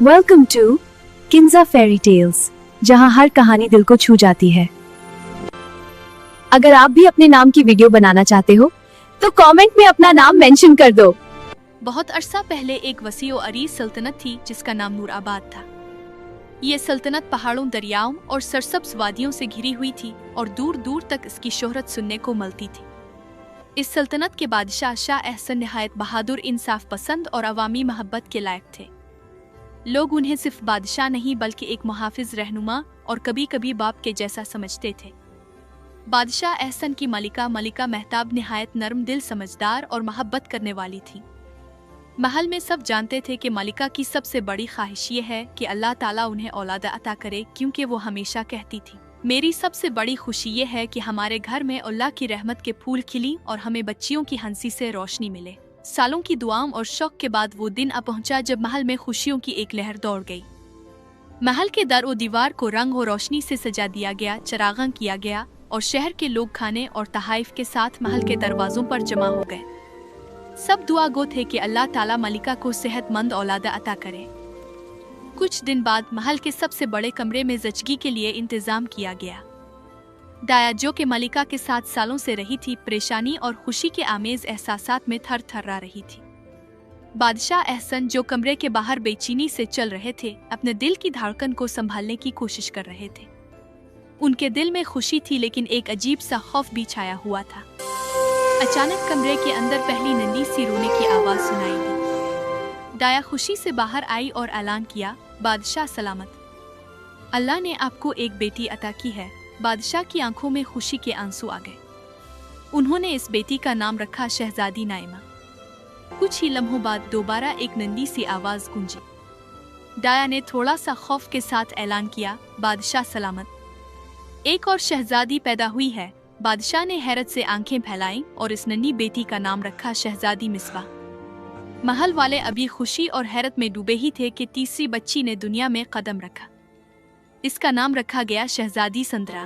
Welcome to Kinza fairy tales, जहां हर कहानी दिल को छू जाती है। अगर आप भी अपने नाम की वीडियो बनाना चाहते हो तो कमेंट में अपना नाम मेंशन कर दो। बहुत अरसा पहले एक वसीओ अरीज सल्तनत थी जिसका नाम नूराबाद था। ये सल्तनत पहाड़ों, दरियाओं और सरसब्ज वादियों से घिरी हुई थी और दूर दूर तक इसकी शोहरत सुनने को मिलती थी। इस सल्तनत के बादशाह शाह एहसन निहायत बहादुर, इंसाफ पसंद और अवामी मोहब्बत के लायक थे। लोग उन्हें सिर्फ बादशाह नहीं बल्कि एक मुहाफिज, रहनुमा और कभी कभी बाप के जैसा समझते थे। बादशाह एहसन की मलिका महताब निहायत नरम दिल, समझदार और मोहब्बत करने वाली थी। महल में सब जानते थे कि मलिका की सबसे बड़ी ख्वाहिश ये है कि अल्लाह ताला उन्हें औलाद अता करे, क्योंकि वो हमेशा कहती थी, मेरी सबसे बड़ी खुशी ये है कि हमारे घर में अल्लाह की रहमत के फूल खिली और हमें बच्चियों की हंसी से रोशनी मिले। सालों की दुआओं और शौक के बाद वो दिन आ पहुंचा जब महल में खुशियों की एक लहर दौड़ गई। महल के दर और दीवार को रंग और रोशनी से सजा दिया गया, चरागां किया गया और शहर के लोग खाने और तहाइफ के साथ महल के दरवाजों पर जमा हो गए। सब दुआ गो थे कि अल्लाह ताला मलिका को सेहतमंद औलाद अता करे। कुछ दिन बाद महल के सबसे बड़े कमरे में जचगी के लिए इंतजाम किया गया। दाया, जो कि मलिका के साथ सालों से रही थी, परेशानी और खुशी के आमेज एहसासात में थर थर्रा रही थी। बादशाह एहसन, जो कमरे के बाहर बेचैनी से चल रहे थे, अपने दिल की धड़कन को संभालने की कोशिश कर रहे थे। उनके दिल में खुशी थी लेकिन एक अजीब सा खौफ भी छाया हुआ था। अचानक कमरे के अंदर पहली नन्ही सी रोने की आवाज सुनाई दी। दाया खुशी से बाहर आई और ऐलान किया, बादशाह सलामत, अल्लाह ने आपको एक बेटी अता की है। बादशाह की आंखों में खुशी के आंसू आ गए। उन्होंने इस बेटी का नाम रखा शहजादी नाइमा। कुछ ही लम्हों बाद दोबारा एक नन्ही सी आवाज गूंजी। दाया ने थोड़ा सा खौफ के साथ ऐलान किया, बादशाह सलामत, एक और शहजादी पैदा हुई है। बादशाह ने हैरत से आंखें फैलाईं और इस नन्ही बेटी का नाम रखा शहजादी मिसबा। महल वाले अभी खुशी और हैरत में डूबे ही थे कि तीसरी बच्ची ने दुनिया में कदम रखा। इसका नाम रखा गया शहजादी संदरा।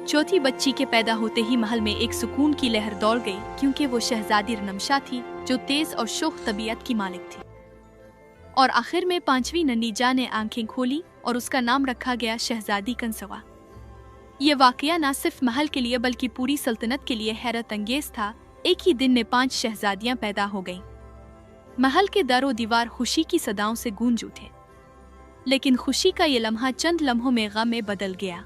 चौथी बच्ची के पैदा होते ही महल में एक सुकून की लहर दौड़ गई, क्योंकि वो शहजादी रनमशा थी, जो तेज और शोख तबीयत की मालिक थी। और आखिर में पांचवी नन्ही जान ने आंखें खोली और उसका नाम रखा गया शहजादी कंसवा। ये वाकया न सिर्फ महल के लिए बल्कि पूरी सल्तनत के लिए हैरत अंगेज था। एक ही दिन में 5 शहजादियां पैदा हो गईं। महल के दरो दीवार खुशी की सदाओं से गूंज उठे, लेकिन खुशी का ये लम्हा चंद लम्हों में गम में बदल गया।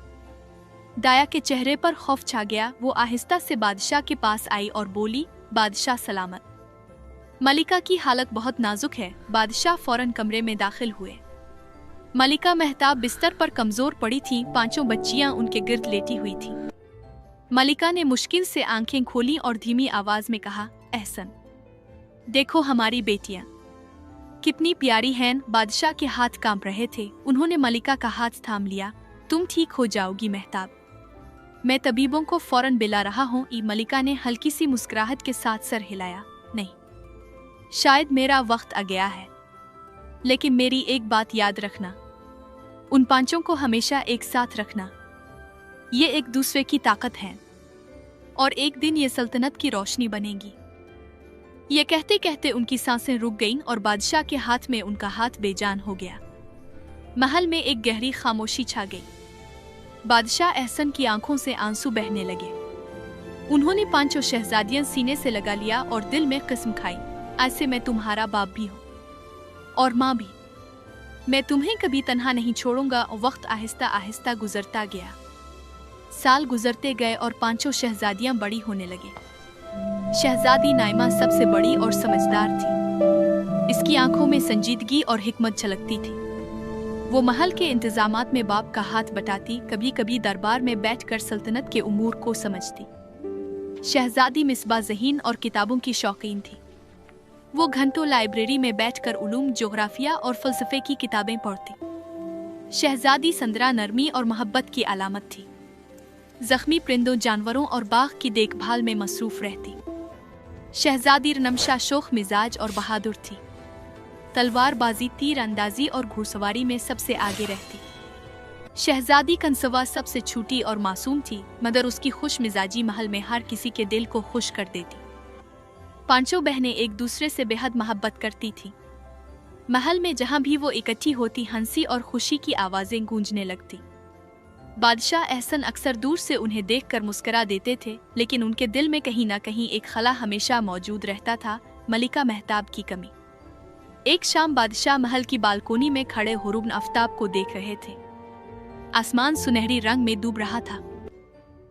दाया के चेहरे पर खौफ छा गया। वो आहिस्ता से बादशाह के पास आई और बोली, बादशाह सलामत, मलिका की हालत बहुत नाजुक है। बादशाह फौरन कमरे में दाखिल हुए। मलिका महताब बिस्तर पर कमजोर पड़ी थी, 5 बच्चियां उनके गिर्द लेटी हुई थीं। मलिका ने मुश्किल से आंखें खोली और धीमी आवाज में कहा, एहसन, देखो हमारी बेटियां कितनी प्यारी हैं। बादशाह के हाथ कांप रहे थे। उन्होंने मलिका का हाथ थाम लिया। तुम ठीक हो जाओगी महताब, मैं तबीबों को फौरन बुला रहा हूँ। मलिका ने हल्की सी मुस्कुराहट के साथ सर हिलाया। नहीं, शायद मेरा वक्त आ गया है, लेकिन मेरी एक बात याद रखना, उन 5 को हमेशा एक साथ रखना। ये एक दूसरे की ताकत है और एक दिन ये सल्तनत की रोशनी बनेगी। ये कहते कहते उनकी सांसें रुक गईं और बादशाह के हाथ में उनका हाथ बेजान हो गया। महल में एक गहरी खामोशी छा गई। बादशाह एहसन की आंखों से आंसू बहने लगे। उन्होंने 5 शहजादियां सीने से लगा लिया और दिल में कसम खाई, आज से मैं तुम्हारा बाप भी हूँ और माँ भी। मैं तुम्हें कभी तन्हा नहीं छोड़ूंगा। वक्त आहिस्ता आहिस्ता गुजरता गया। साल गुजरते गए और 5 शहजादियां बड़ी होने लगी। शहजादी नाइमा सबसे बड़ी और समझदार थी। इसकी आंखों में संजीदगी और हिकमत झलकती थी। वो महल के इंतजामात में बाप का हाथ बटाती, कभी कभी दरबार में बैठकर सल्तनत के उमूर को समझती। शहजादी मिसबा ज़हीन और किताबों की शौकीन थी। वो घंटों लाइब्रेरी में बैठकर उलूम, जोग्राफिया और फलसफे की किताबें पढ़ती। शहजादी संदरा नरमी और मोहब्बत की अलामत थी। जख्मी परिंदों, जानवरों और बाग की देखभाल में मसरूफ रहती। शहजादी रनमशा शोख मिजाज और बहादुर थी। तलवारबाजी, तीर अंदाजी और घुड़सवारी में सबसे आगे रहती। शहजादी कंसवा सबसे छोटी और मासूम थी, मगर उसकी खुश मिजाजी महल में हर किसी के दिल को खुश कर देती। 5 बहनें एक दूसरे से बेहद मोहब्बत करती थीं। महल में जहां भी वो इकट्ठी होती हंसी और खुशी की आवाजें गूंजने लगती। बादशाह एहसन अक्सर दूर से उन्हें देखकर मुस्कुरा देते थे, लेकिन उनके दिल में कहीं ना कहीं एक खला हमेशा मौजूद रहता था, मलिका मेहताब की कमी। एक शाम बादशाह महल की बालकोनी में खड़े हुरुब्न आफ्ताब को देख रहे थे। आसमान सुनहरी रंग में डूब रहा था।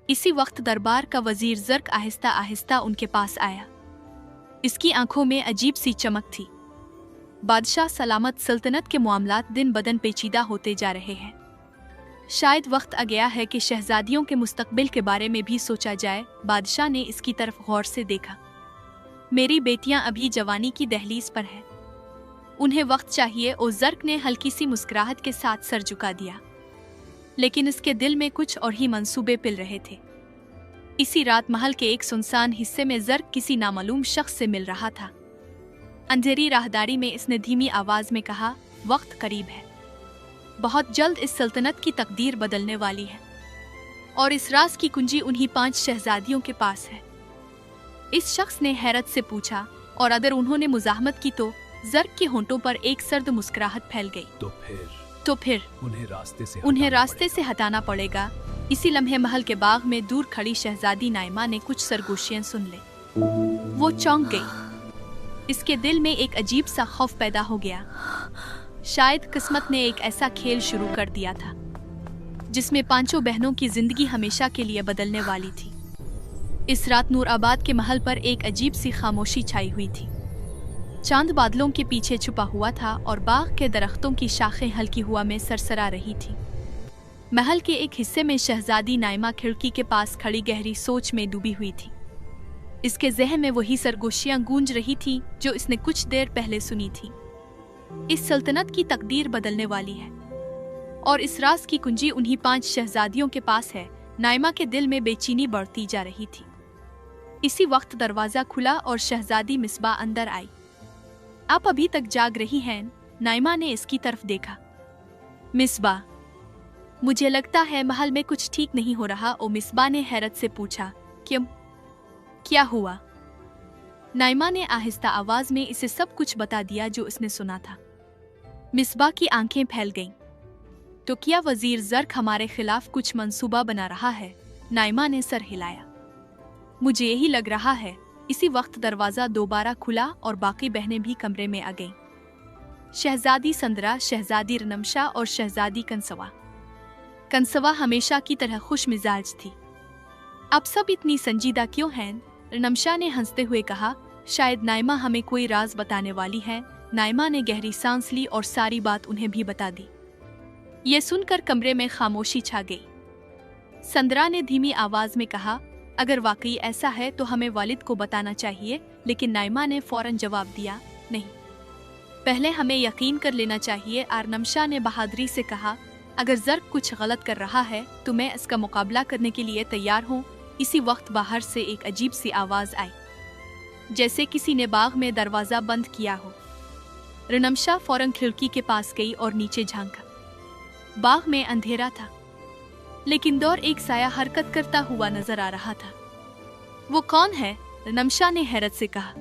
इसी वक्त दरबार का वजीर ज़र्क आहिस्ता आहिस्ता उनके पास आया। इसकी आंखों में अजीब सी चमक थी। बादशाह सलामत, सल्तनत के मामलात दिन बदन पेचीदा होते जा रहे हैं। शायद वक्त आ गया है कि शहजादियों के मुस्तकबिल के बारे में भी सोचा जाए। बादशाह ने इसकी तरफ गौर से देखा। मेरी बेटियां अभी जवानी की दहलीज पर है, उन्हें वक्त चाहिए। और ज़र्क ने हल्की सी मुस्कुराहट के साथ सर झुका दिया, लेकिन इसके दिल में कुछ और ही मंसूबे पिल रहे थे। इसी रात महल के एक सुनसान हिस्से में ज़र्क किसी नामालूम शख्स से मिल रहा था। अंधेरी राहदारी में इसने धीमी आवाज में कहा, वक्त करीब है। बहुत जल्द इस सल्तनत की तकदीर बदलने वाली है, और इस राज की कुंजी उन्हीं 5 शहजादियों के पास है। इस शख्स ने हैरत से पूछा, और अगर उन्होंने मुजाहमत की तो? ज़र्क के होंठों पर एक सर्द मुस्कुराहट फैल गई। तो फिर उन्हें रास्ते से हटाना पड़ेगा। इसी लम्हे महल के बाग में दूर खड़ी शहजादी नाइमा ने कुछ सरगोशियां सुन ली। वो चौंक गई। इसके दिल में एक अजीब सा खौफ पैदा हो गया। शायद किस्मत ने एक ऐसा खेल शुरू कर दिया था जिसमें 5 बहनों की जिंदगी हमेशा के लिए बदलने वाली थी। इस रात नूराबाद के महल पर एक अजीब सी खामोशी छाई हुई थी। चांद बादलों के पीछे छुपा हुआ था और बाग के दरख्तों की शाखें हल्की हवा में सरसरा रही थी। महल के एक हिस्से में शहजादी नाइमा खिड़की के पास खड़ी गहरी सोच में डूबी हुई थी। इसके ज़हन में वही सरगोशियां गूंज रही थीं जो इसने कुछ देर पहले सुनी थी। इस सल्तनत की तकदीर बदलने वाली है, और इस राज की कुंजी उन्हीं 5 शहजादियों के पास है। नाइमा के दिल में बेचैनी बढ़ती जा रही थी। इसी वक्त दरवाजा खुला और शहजादी मिसबा अंदर आई। आप अभी तक जाग रही हैं? नाइमा ने इसकी तरफ देखा। मिसबा, मुझे लगता है महल में कुछ ठीक नहीं हो रहा। और मिसबा ने हैरत से पूछा, क्यों? क्या हुआ? नाइमा ने आहिस्ता आवाज में इसे सब कुछ बता दिया जो इसने सुना था। मिसबा की आंखें फैल गईं। तो क्या वजीर ज़र्क हमारे खिलाफ कुछ मंसूबा बना रहा है? नाइमा ने सर हिलाया। मुझे यही लग रहा है। इसी वक्त दरवाजा दोबारा खुला और बाकी बहनें भी कमरे में आ गईं। शहजादी संदरा, शहजादी रनमशा और शहजादी कंसवा। कंसवा हमेशा की तरह खुश मिजाज थी। अब सब इतनी संजीदा क्यों हैं? रनमशा ने हंसते हुए कहा, शायद नाइमा हमें कोई राज बताने वाली है। नाइमा ने गहरी सांस ली और सारी बात उन्हें भी बता दी। ये सुनकर कमरे में खामोशी छा गई। संदरा ने धीमी आवाज में कहा, अगर वाकई ऐसा है तो हमें वालिद को बताना चाहिए। लेकिन नाइमा ने फौरन जवाब दिया, नहीं, पहले हमें यकीन कर लेना चाहिए। रनमशा ने बहादुरी से कहा, अगर ज़र्क कुछ गलत कर रहा है तो मैं इसका मुकाबला करने के लिए तैयार हूँ। इसी वक्त बाहर से एक अजीब सी आवाज आई, जैसे किसी ने बाग में दरवाजा बंद किया हो। रनमशा फौरन खिड़की के पास गई और नीचे झांका। बाग में अंधेरा था, लेकिन दूर एक साया हरकत करता हुआ नजर आ रहा था। वो कौन है? रनमशा ने हैरत से कहा।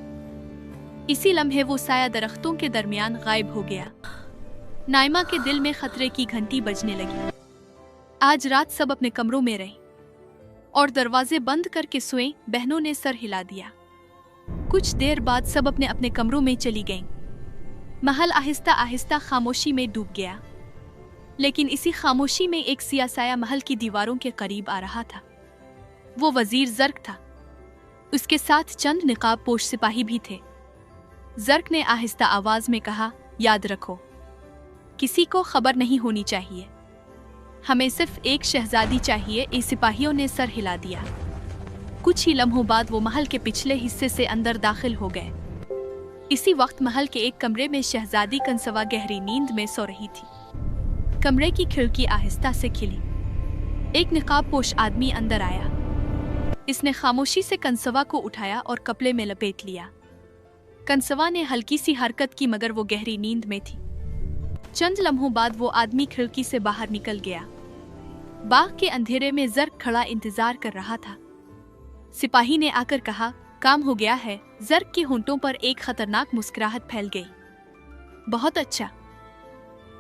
इसी लम्हे वो साया दरख्तों के दरमियान गायब हो गया। नाइमा के दिल में खतरे की घंटी बजने लगी। आज रात सब अपने कमरों में रहे और दरवाजे बंद करके सोए। बहनों ने सर हिला दिया। कुछ देर बाद सब अपने अपने कमरों में चली गईं। महल आहिस्ता आहिस्ता खामोशी में डूब गया, लेकिन इसी खामोशी में एक सियासाया महल की दीवारों के करीब आ रहा था। वो वजीर ज़र्क था। उसके साथ चंद निकाब पोश सिपाही भी थे। ज़र्क ने आहिस्ता आवाज में कहा, याद रखो, किसी को खबर नहीं होनी चाहिए। हमें सिर्फ एक शहजादी चाहिए। इस सिपाहियों ने सर हिला दिया। कुछ ही लम्हों बाद वो महल के पिछले हिस्से से अंदर दाखिल हो गए। इसी वक्त महल के एक कमरे में शहजादी कंसवा गहरी नींद में सो रही थी। कमरे की खिड़की आहिस्ता से खिली। एक निकाब पोश आदमी अंदर आया। इसने खामोशी से कंसवा को उठाया और कपड़े में लपेट लिया। कंसवा ने हल्की सी हरकत की, मगर वो गहरी नींद में थी। चंद लम्हों बाद वो आदमी खिड़की से बाहर निकल गया। बाग के अंधेरे में ज़र्क खड़ा इंतजार कर रहा था। सिपाही ने आकर कहा, काम हो गया है। ज़र्क के होंठों पर एक खतरनाक मुस्कुराहट फैल गई। बहुत अच्छा।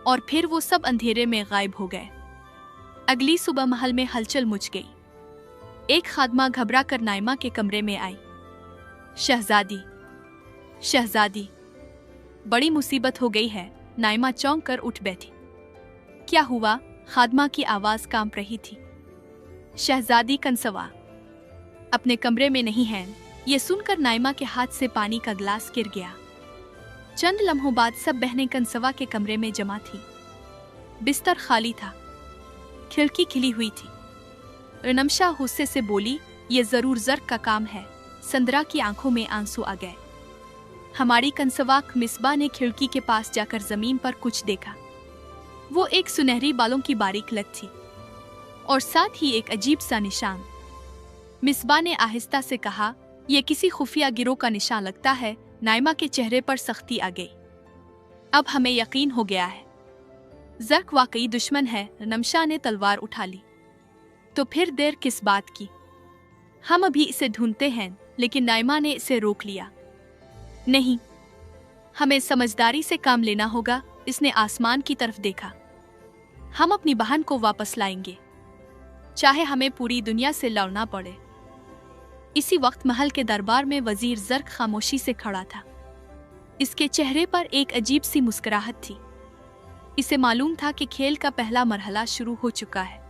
और फिर वो सब अंधेरे में गायब हो गए। अगली सुबह महल में हलचल मच गई। एक खादमा घबरा कर नाइमा के कमरे में आई। शहजादी, शहजादी, बड़ी मुसीबत हो गई है। नाइमा चौंक कर उठ बैठी। क्या हुआ? खादमा की आवाज कांप रही थी। शहजादी कंसवा अपने कमरे में नहीं है। ये सुनकर नाइमा के हाथ से पानी का गिलास गिर गया। चंद लम्हों बाद सब बहनें कंसवा के कमरे में जमा थी। बिस्तर खाली था, खिड़की खिली हुई थी। रनमशा गुस्से से बोली, ये जरूर जर्क का काम है। संदरा की आंखों में आंसू आ गए। हमारी कंसवा मिसबा ने खिड़की के पास जाकर जमीन पर कुछ देखा। वो एक सुनहरी बालों की बारीक लट थी और साथ ही एक अजीब सा निशान। मिसबा ने आहिस्ता से कहा, यह किसी खुफिया गिरोह का निशान लगता है। नाइमा के चेहरे पर सख्ती आ गई। अब हमें यकीन हो गया है, जर्क वाकई दुश्मन है। रनमशा ने तलवार उठा ली। तो फिर देर किस बात की? हम अभी इसे ढूंढते हैं। लेकिन नाइमा ने इसे रोक लिया। नहीं, हमें समझदारी से काम लेना होगा। इसने आसमान की तरफ देखा। हम अपनी बहन को वापस लाएंगे, चाहे हमें पूरी दुनिया से लड़ना पड़े। इसी वक्त महल के दरबार में वजीर जर्क खामोशी से खड़ा था। इसके चेहरे पर एक अजीब सी मुस्कुराहट थी। इसे मालूम था कि खेल का पहला मरहला शुरू हो चुका है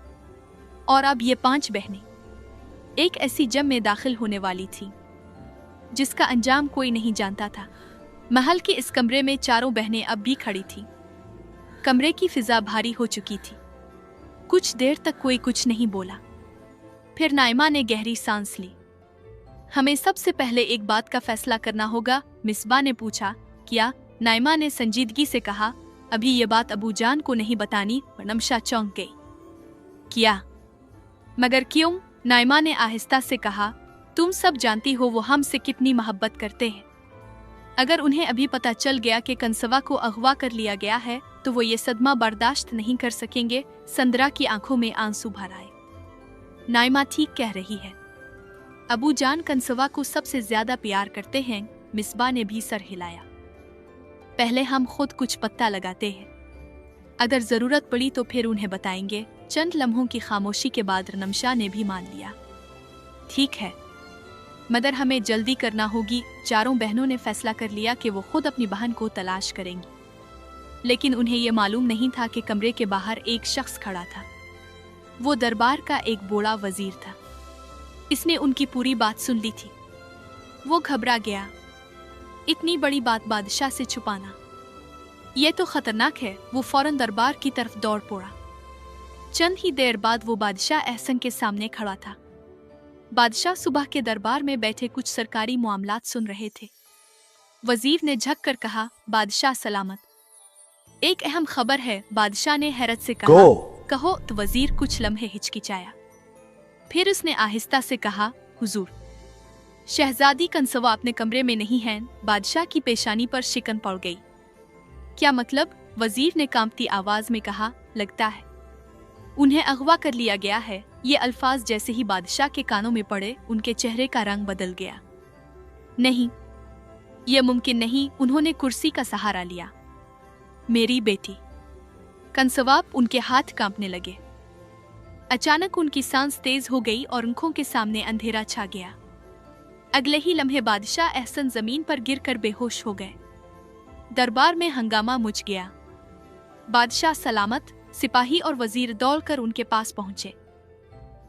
और अब ये 5 बहनें एक ऐसी जंग में दाखिल होने वाली थी जिसका अंजाम कोई नहीं जानता था। महल के इस कमरे में चारों बहनें अब भी खड़ी थीं। कमरे की फिजा भारी हो चुकी थी। कुछ देर तक कोई कुछ नहीं बोला। फिर नाइमा ने गहरी सांस ली। हमें सबसे पहले एक बात का फैसला करना होगा, मिसबा ने पूछा। क्या? नाइमा ने संजीदगी से कहा। अभी ये बात अबू जान को नहीं बतानी। रनमशा चौंक गई। क्या? मगर क्यों? नाइमा ने आहिस्ता से कहा। तुम सब जानती हो वो हमसे कितनी मोहब्बत करते हैं। अगर उन्हें अभी पता चल गया कि कंसवा को अगवा कर लिया गया है तो वो ये सदमा बर्दाश्त नहीं कर सकेंगे। संदरा की आंखों में आंसू भर आए। नाइमा ठीक कह रही है। अबू जान कंसवा को सबसे ज्यादा प्यार करते हैं। मिसबा ने भी सर हिलाया। पहले हम खुद कुछ पता लगाते हैं, अगर जरूरत पड़ी तो फिर उन्हें बताएंगे। चंद लम्हों की खामोशी के बाद रनमशा ने भी मान लिया। ठीक है, मगर हमें जल्दी करना होगी। चारों बहनों ने फैसला कर लिया कि वो खुद अपनी बहन को तलाश करेंगी। लेकिन उन्हें यह मालूम नहीं था कि कमरे के बाहर एक शख्स खड़ा था। वो दरबार का एक बूढ़ा वजीर था। इसने उनकी पूरी बात सुन ली थी। वो घबरा गया। इतनी बड़ी बात बादशाह से छुपाना, यह तो खतरनाक है। वो फौरन दरबार की तरफ दौड़ पड़ा। चंद ही देर बाद वो बादशाह एहसन के सामने खड़ा था। बादशाह सुबह के दरबार में बैठे कुछ सरकारी मामलात सुन रहे थे। वजीर ने झक कर कहा, बादशाह सलामत, एक अहम खबर है। बादशाह ने हैरत से कहा, कहो। तो वजीर कुछ लम्हे हिचकिचाया। फिर उसने आहिस्ता से कहा, हुजूर, शहजादी कंसवा अपने कमरे में नहीं है। बादशाह की पेशानी पर शिकन पड़ गई। क्या मतलब? वजीर ने कांपती आवाज में कहा, लगता है उन्हें अगवा कर लिया गया है। ये अल्फाज जैसे ही बादशाह के कानों में पड़े, उनके चेहरे का रंग बदल गया। नहीं, यह मुमकिन नहीं। उन्होंने कुर्सी का सहारा लिया। मेरी बेटी। कंसवाब उनके हाथ कांपने लगे। अचानक उनकी सांस तेज हो गई और आंखों के सामने अंधेरा छा गया। अगले ही लम्हे बादशाह एहसन जमीन पर गिरकर बेहोश हो गए। दरबार में हंगामा मच गया। बादशाह सलामत। सिपाही और वजीर दौड़कर उनके पास पहुंचे।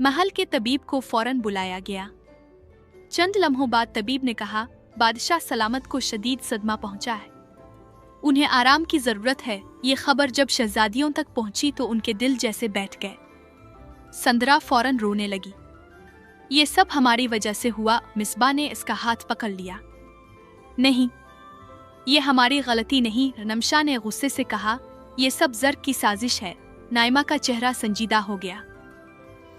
महल के तबीब को फौरन बुलाया गया। चंद लम्हों बाद तबीब ने कहा, बादशाह सलामत को शदीद सदमा पहुंचा है। उन्हें आराम की जरूरत है। ये खबर जब शहजादियों तक पहुंची तो उनके दिल जैसे बैठ गए। संदरा फौरन रोने लगी। ये सब हमारी वजह से हुआ। मिसबा ने इसका हाथ पकड़ लिया। नहीं, ये हमारी गलती नहीं। रनमशा ने गुस्से से कहा, ये सब जर्क की साजिश है। नाइमा का चेहरा संजीदा हो गया।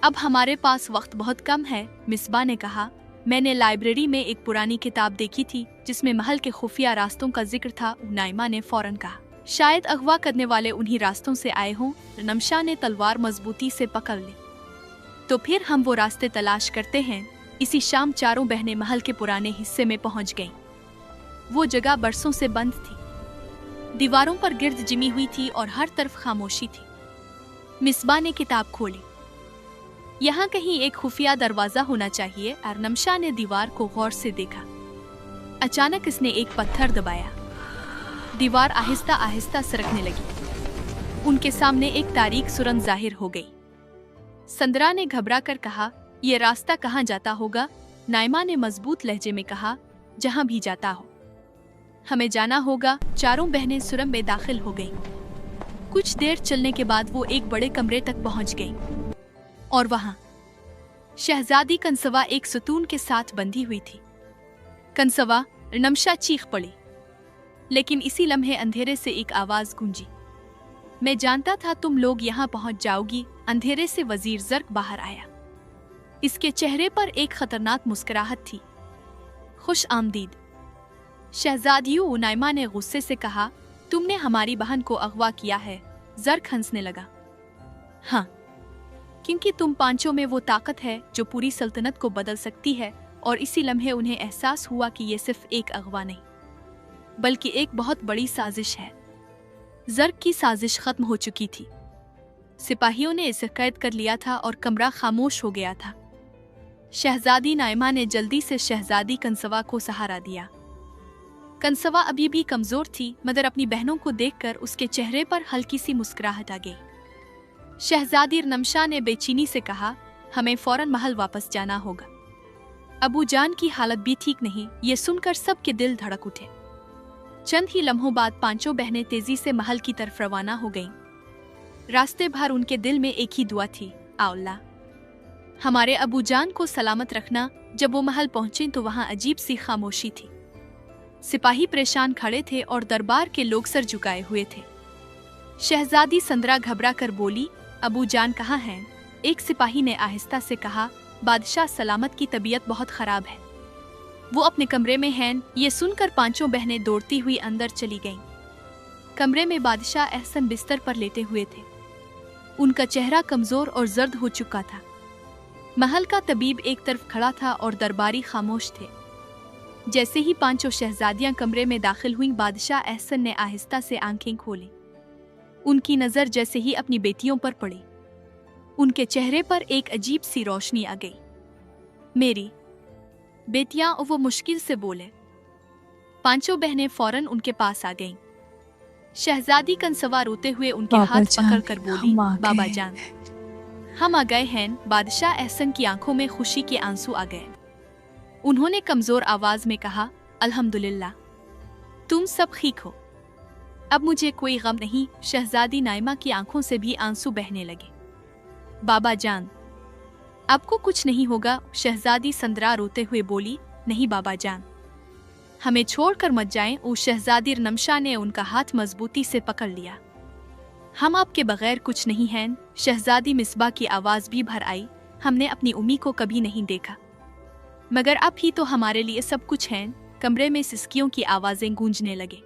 अब हमारे पास वक्त बहुत कम है। मिसबा ने कहा, मैंने लाइब्रेरी में एक पुरानी किताब देखी थी जिसमें महल के खुफिया रास्तों का जिक्र था। नाइमा ने फौरन कहा, शायद अगवा करने वाले उन्हीं रास्तों से आए हों। रनमशा ने तलवार मजबूती से पकड़ ली। तो फिर हम वो रास्ते तलाश करते हैं। इसी शाम चारों बहनें महल के पुराने हिस्से में पहुंच गईं। वो जगह बरसों से बंद थी। दीवारों पर गिर्द जिमी हुई थी और हर तरफ खामोशी थी। मिसबा ने किताब खोली। यहाँ कहीं एक खुफिया दरवाजा होना चाहिए। अरनमशा ने दीवार को गौर से देखा। अचानक इसने एक पत्थर दबाया। दीवार आहिस्ता आहिस्ता सरकने लगी। उनके सामने एक तारीक सुरंग जाहिर हो गई। संदरा ने घबरा कर कहा, यह रास्ता कहाँ जाता होगा? नाइमा ने मजबूत लहजे में कहा, जहाँ भी जाता हो, हमें जाना होगा। चारों बहनें सुरंग में दाखिल हो गईं। कुछ देर चलने के बाद वो एक बड़े कमरे तक पहुंच गईं। और वहां शहजादी कंसवा एक सतून के साथ बंधी हुई थी। कंसवा, नमशा चीख पड़ी। लेकिन इसी लम्हे अंधेरे से एक आवाज गूंजी, मैं जानता था तुम लोग यहाँ पहुंच जाओगी। अंधेरे से वजीर जर्क बाहर आया। इसके चेहरे पर एक खतरनाक मुस्कुराहट थी। खुश आमदीद। शहजादियों, नाइमा ने गुस्से से कहा, तुमने हमारी बहन को अगवा किया है। जर्क हंसने लगा। हाँ, क्योंकि तुम पांचों में वो ताकत है जो पूरी सल्तनत को बदल सकती है। और इसी लम्हे उन्हें एहसास हुआ कि ये सिर्फ एक अगवा नहीं, बल्कि एक बहुत बड़ी साजिश है। जर्क की साजिश खत्म हो चुकी थी। सिपाहियों ने इसे कैद कर लिया था और कमरा खामोश हो गया था। शहजादी नाइमा ने जल्दी से शहजादी कंसवा को सहारा दिया। कंसवा अभी भी कमजोर थी, मगर अपनी बहनों को देखकर उसके चेहरे पर हल्की सी मुस्कुराहट आ गई। शहजादी नमशा ने बेचैनी से कहा, हमें फौरन महल वापस जाना होगा। अबू जान की हालत भी ठीक नहीं। ये सुनकर सबके दिल धड़क उठे। चंद ही लम्हों बाद पांचों बहनें तेजी से महल की तरफ रवाना हो गईं। रास्ते भर उनके दिल में एक ही दुआ थी, अल्लाह, हमारे अबू जान को सलामत रखना। जब वो महल पहुंचे तो वहां अजीब सी खामोशी थी। सिपाही परेशान खड़े थे और दरबार के लोग सर झुकाए हुए थे। शहजादी संदरा घबरा कर बोली, अबू जान कहाँ हैं? एक सिपाही ने आहिस्ता से कहा, बादशाह सलामत की तबीयत बहुत खराब है, वो अपने कमरे में हैं। ये सुनकर पांचों बहनें दौड़ती हुई अंदर चली गईं। कमरे में बादशाह एहसन बिस्तर पर लेटे हुए थे। उनका चेहरा कमजोर और जर्द हो चुका था। महल का तबीब एक तरफ खड़ा था और दरबारी खामोश थे। जैसे ही पांचों शहजादियां कमरे में दाखिल हुईं, बादशाह एहसन ने आहिस्ता से आंखें खोली। उनकी नजर जैसे ही अपनी बेटियों पर पड़ी, उनके चेहरे पर एक अजीब सी रोशनी आ गई। मेरी बेटियां, वो मुश्किल से बोले। पांचों बहनें फौरन उनके पास आ गईं। शहजादी कंसवा रोते हुए उनके हाथ पकड़कर बोली, बाबा जान, हम आ गए हैं। बादशाह एहसन की आंखों में खुशी के आंसू आ गए। उन्होंने कमजोर आवाज में कहा, अल्हम्दुलिल्लाह, तुम सब ठीक हो, अब मुझे कोई गम नहीं। शहजादी नाइमा की आंखों से भी आंसू बहने लगे। बाबा जान, आपको कुछ नहीं होगा। शहजादी संदरा रोते हुए बोली, नहीं बाबा जान, हमें छोड़कर मत जाएं। उस शहजादी नमशा ने उनका हाथ मजबूती से पकड़ लिया। हम आपके बगैर कुछ नहीं हैं। शहजादी मिसबा की आवाज भी भर आई, हमने अपनी उम्मी को कभी नहीं देखा, मगर आप ही तो हमारे लिए सब कुछ हैं। कमरे में सिसकियों की आवाजें गूंजने लगे।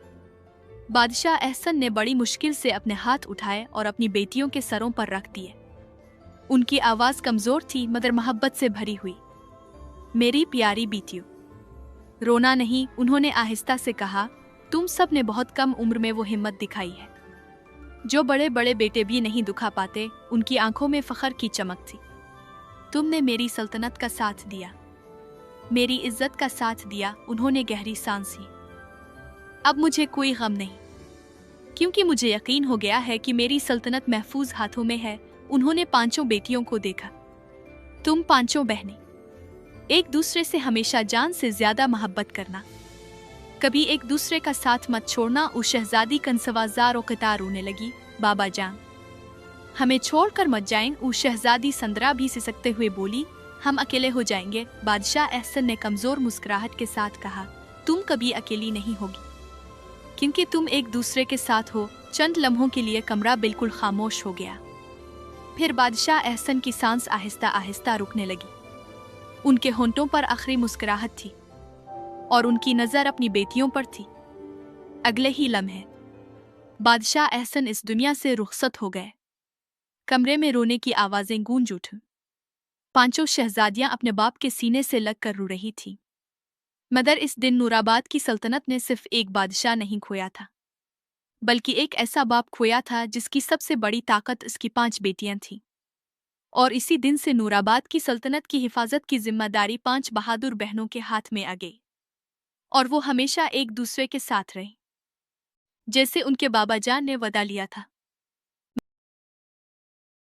बादशाह एहसन ने बड़ी मुश्किल से अपने हाथ उठाए और अपनी बेटियों के सरों पर रख दिए। उनकी आवाज कमजोर थी मगर मोहब्बत से भरी हुई। मेरी प्यारी बेटियों, रोना नहीं। उन्होंने आहिस्ता से कहा, तुम सब ने बहुत कम उम्र में वो हिम्मत दिखाई है जो बड़े बड़े बेटे भी नहीं दिखा पाते। उनकी आंखों में फख्र की चमक थी। तुमने मेरी सल्तनत का साथ दिया, मेरी इज्जत का साथ दिया। उन्होंने गहरी सांस ली। अब मुझे कोई गम नहीं, क्योंकि मुझे यकीन हो गया है कि मेरी सल्तनत महफूज हाथों में है। उन्होंने पांचों बेटियों को देखा। तुम पांचों बहनें एक दूसरे से हमेशा जान से ज्यादा मोहब्बत करना, कभी एक दूसरे का साथ मत छोड़ना। उस शहजादी कंसवा जार कतार रोने लगी, बाबा जान, हमें छोड़कर मत जाएं। उस शहजादी संदरा भी सिसकते हुए बोली, हम अकेले हो जाएंगे। बादशाह एहसन ने कमजोर मुस्कुराहट के साथ कहा, तुम कभी अकेली नहीं होगी, क्योंकि तुम एक दूसरे के साथ हो। चंद लम्हों के लिए कमरा बिल्कुल खामोश हो गया। फिर बादशाह एहसन की सांस आहिस्ता आहिस्ता रुकने लगी। उनके होंठों पर आखिरी मुस्कुराहट थी और उनकी नजर अपनी बेटियों पर थी। अगले ही लम्हे बादशाह एहसन इस दुनिया से रुखसत हो गए। कमरे में रोने की आवाजें गूंज उठी। पांचों शहजादियां अपने बाप के सीने से लगकर रो रही थीं। मगर इस दिन नूराबाद की सल्तनत ने सिर्फ एक बादशाह नहीं खोया था, बल्कि एक ऐसा बाप खोया था जिसकी सबसे बड़ी ताकत उसकी 5 बेटियां थीं। और इसी दिन से नूराबाद की सल्तनत की हिफाजत की जिम्मेदारी 5 बहादुर बहनों के हाथ में आ गई, और वो हमेशा एक दूसरे के साथ रहीं, जैसे उनके बाबा जान ने वदा लिया था।